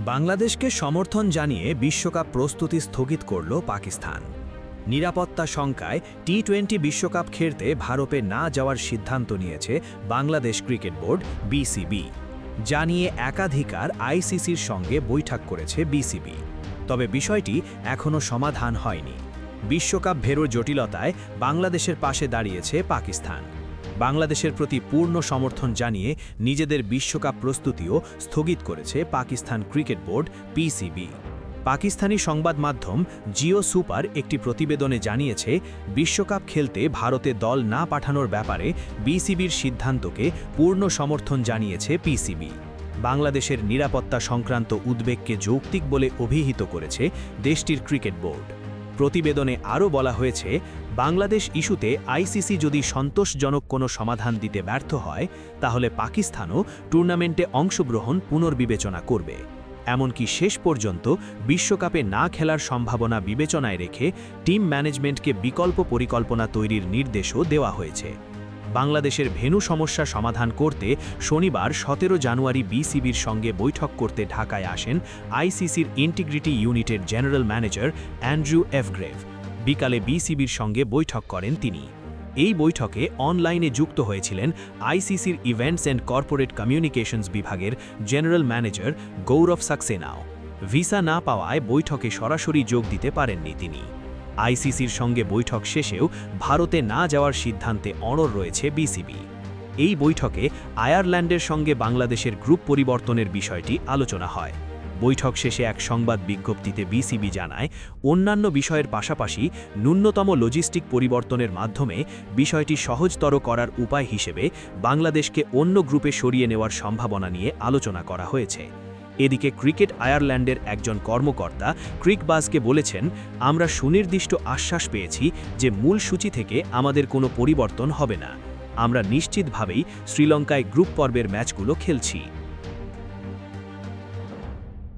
বাংলাদেশকে সমর্থন জানিয়ে বিশ্বকাপ প্রস্তুতি স্থগিত করল পাকিস্তান। নিরাপত্তা শঙ্কায় টি-20 বিশ্বকাপ খেলতে ভারতে না যাওয়ার সিদ্ধান্ত নিয়েছে বাংলাদেশ ক্রিকেট বোর্ড বিসিবি। জানিয়ে একাধিকার আইসিসির সঙ্গে বৈঠক করেছে বিসিবি। তবে বিষয়টি এখনও সমাধান হয়নি। বিশ্বকাপ ভেরোর জটিলতায় বাংলাদেশের পাশে দাঁড়িয়েছে পাকিস্তান। বাংলাদেশের প্রতি পূর্ণ সমর্থন জানিয়ে নিজেদের বিশ্বকাপ প্রস্তুতিও স্থগিত করেছে Pakistan cricket board PCB. Pakistani সংবাদ মাধ্যম জিও সুপার একটি প্রতিবেদনে জানিয়েছে, বিশ্বকাপ খেলতে ভারতে দল না পাঠানোর ব্যাপারে বিসিবির সিদ্ধান্তকে পূর্ণ সমর্থন জানিয়েছে পিসিবি। বাংলাদেশের নিরাপত্তা সংক্রান্ত উদ্বেগকে যৌক্তিক বলে অভিহিত করেছে দেশটির ক্রিকেট বোর্ড। প্রতিবেদনে আরও বলা হয়েছে, বাংলাদেশ ইস্যুতে আইসিসি যদি সন্তোষজনক কোনো সমাধান দিতে ব্যর্থ হয়, তাহলে পাকিস্তানও টুর্নামেন্টে অংশগ্রহণ পুনর্বিবেচনা করবে। এমনকি শেষ পর্যন্ত বিশ্বকাপে না খেলার সম্ভাবনা বিবেচনায় রেখে টিম ম্যানেজমেন্টকে বিকল্প পরিকল্পনা তৈরির নির্দেশও দেওয়া হয়েছে। বাংলাদেশের ভেন্যু সমস্যা সমাধান করতে শনিবার 17 জানুয়ারি বিসিবির সঙ্গে বৈঠক করতে ঢাকায় আসেন আইসিসির ইন্টিগ্রিটি ইউনিটের জেনারেল ম্যানেজার অ্যান্ড্রু এভগ্রেভ। বিকালে বিসিবির সঙ্গে বৈঠক করেন তিনি। এই বৈঠকে অনলাইনে যুক্ত হয়েছিলেন আইসিসির ইভেন্টস অ্যান্ড কর্পোরেট কমিউনিকেশনস বিভাগের জেনারেল ম্যানেজার গৌরব সাক্সেনাও। ভিসা না পাওয়ায় বৈঠকে সরাসরি যোগ দিতে পারেননি তিনি। আইসিসির সঙ্গে বৈঠক শেষেও ভারতে না যাওয়ার সিদ্ধান্তে অড়র রয়েছে বিসিবি। এই বৈঠকে আয়ারল্যান্ডের সঙ্গে বাংলাদেশের গ্রুপ পরিবর্তনের বিষয়টি আলোচনা হয়। বৈঠক শেষে এক সংবাদ বিজ্ঞপ্তিতে বিসিবি জানায়, অন্যান্য বিষয়ের পাশাপাশি ন্যূনতম লজিস্টিক পরিবর্তনের মাধ্যমে বিষয়টি সহজতর করার উপায় হিসেবে বাংলাদেশকে অন্য গ্রুপে সরিয়ে নেওয়ার সম্ভাবনা নিয়ে আলোচনা করা হয়েছে। এদিকে ক্রিকেট আয়ারল্যান্ডের একজন কর্মকর্তা ক্রিকবাজকে বলেছেন, আমরা সুনির্দিষ্ট আশ্বাস পেয়েছি যে মূল সূচি থেকে আমাদের কোনো পরিবর্তন হবে না। আমরা নিশ্চিতভাবেই শ্রীলঙ্কায় গ্রুপ পর্বের ম্যাচগুলো খেলছি।